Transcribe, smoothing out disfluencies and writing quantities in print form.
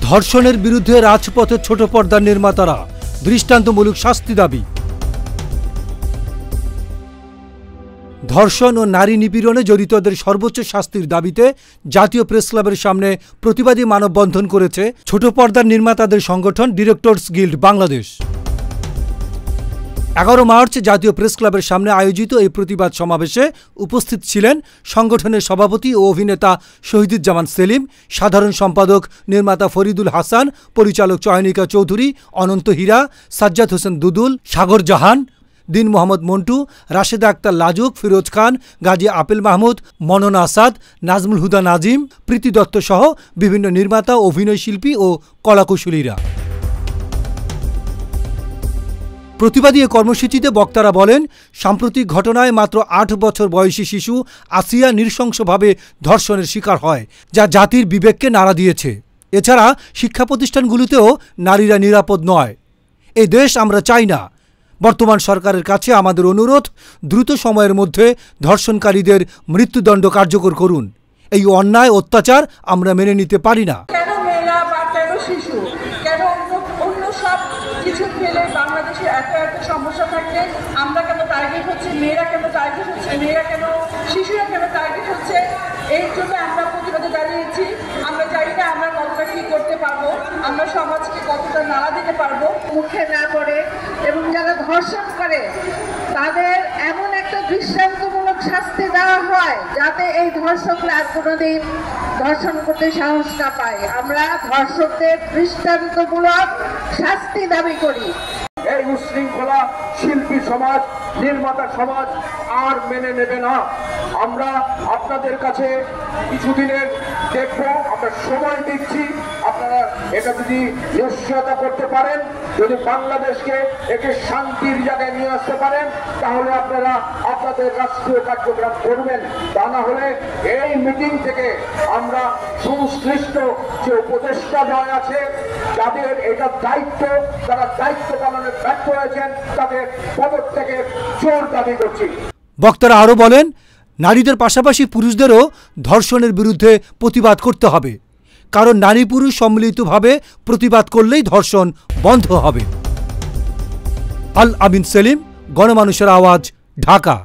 ধর্ষণের বিরুদ্ধে রাজপথে ছোট পর্দার নির্মাতারা দৃষ্টান্তমূলক শাস্তি দাবি। ধর্ষণ ও নারী নিপীড়নে জড়িতদের সর্বোচ্চ শাস্তির দাবিতে জাতীয় প্রেস ক্লাবের সামনে প্রতিবাদী মানববন্ধন করেছে ছোট পর্দার নির্মাতাদের সংগঠন ডিরেক্টরস গিল্ড বাংলাদেশ। 11 মার্চ জাতীয় প্রেস ক্লাবের সামনে আয়োজিত এই প্রতিবাদ সমাবেশে উপস্থিত ছিলেন সংগঠনের সভাপতি ও অভিনেতা শহীদুজ্জামান সেলিম, সাধারণ সম্পাদক নির্মাতা ফরিদুল হাসান, পরিচালক চয়নিকা চৌধুরী, অনন্ত হীরা, সাজ্জাদ হোসেন দুদুল, সাগর জাহান, দিন মোহাম্মদ মন্টু, রাশেদা আক্তার লাজুক, ফিরোজ খান, গাজী আপেল মাহমুদ, মনন আসাদ, নাজমুল হুদা নাজিম, প্রীতি দত্ত সহ বিভিন্ন নির্মাতা, অভিনয়শিল্পী ও কলাকুশলীরা। প্রতিবাদী এ কর্মসূচিতে বক্তারা বলেন, সাম্প্রতিক ঘটনায় মাত্র 8 বছর বয়সী শিশু আসিয়া নৃশংসভাবে ধর্ষণের শিকার হয়, যা জাতির বিবেককে নাড়া দিয়েছে। এছাড়া শিক্ষা প্রতিষ্ঠানগুলোতেও নারীরা নিরাপদ নয়। এই দেশ আমরা চাই না। বর্তমান সরকারের কাছে আমাদের অনুরোধ, দ্রুত সময়ের মধ্যে ধর্ষণকারীদের মৃত্যুদণ্ড কার্যকর করুন। এই অন্যায় অত্যাচার আমরা মেনে নিতে পারি না। কেন মেয়েরা বা কেন শিশু, কেন অন্য সব কিছু ফেলে বাংলাদেশে এত সমস্যা থাকলে আমরা কেন টার্গেট হচ্ছে, মেয়েরা কেন টার্গেট হচ্ছে, মেয়েরা কেন শিশুরা কেন টার্গেট হচ্ছে? এই জন্য আমরা প্রতিবাদে দাঁড়িয়েছি। আমরা জানি না আমরা কতটা কি করতে পারবো, আমরা সমাজকে কতটা নাড়া দিতে পারবো। মুখে না পড়ে এবং যারা ধর্ষণ করে তাদের এমন একটা দৃষ্টান্তমূলক শাস্তি দেওয়া হয় যাতে এই ধর্ষকরা আর কোনোদিন ধর্ষণ করতে সাহস না পায়। আমরা ধর্ষকদের দৃষ্টান্তমূলক শাস্তি দাবি করি। এই উশৃঙ্খলা শিল্পী সমাজ, নির্মাতা সমাজ আর মেনে নেবে না। আমরা আপনাদের কাছে কিছুদিনের দেখবো, আমরা সময় দিচ্ছি। আপনারা এটা যদি নিশ্চয়তা করতে পারেন, যদি বাংলাদেশকে একে শান্তির জায়গায় নিয়ে আসতে পারেন, তাহলে আপনারা আপনাদের রাষ্ট্রীয় কার্যক্রম করবেন। তা না হলে এই মিটিং থেকে আমরা সংশ্লিষ্ট যে উপদেষ্টাদ্বয় আছে, যাদের এটা দায়িত্ব, তারা দায়িত্ব পালনে ব্যর্থ হয়েছেন, তাদের পদত্যাগের জোর দাবি করছি। বক্তারা আরও বলেন, নারীদের পাশাপাশি পুরুষদেরও ধর্ষণের বিরুদ্ধে প্রতিবাদ করতে হবে, কারণ নারী পুরুষ সম্মিলিতভাবে প্রতিবাদ করলেই ধর্ষণ বন্ধ হবে। আল আমিন সেলিম, গণমানুষের আওয়াজ, ঢাকা।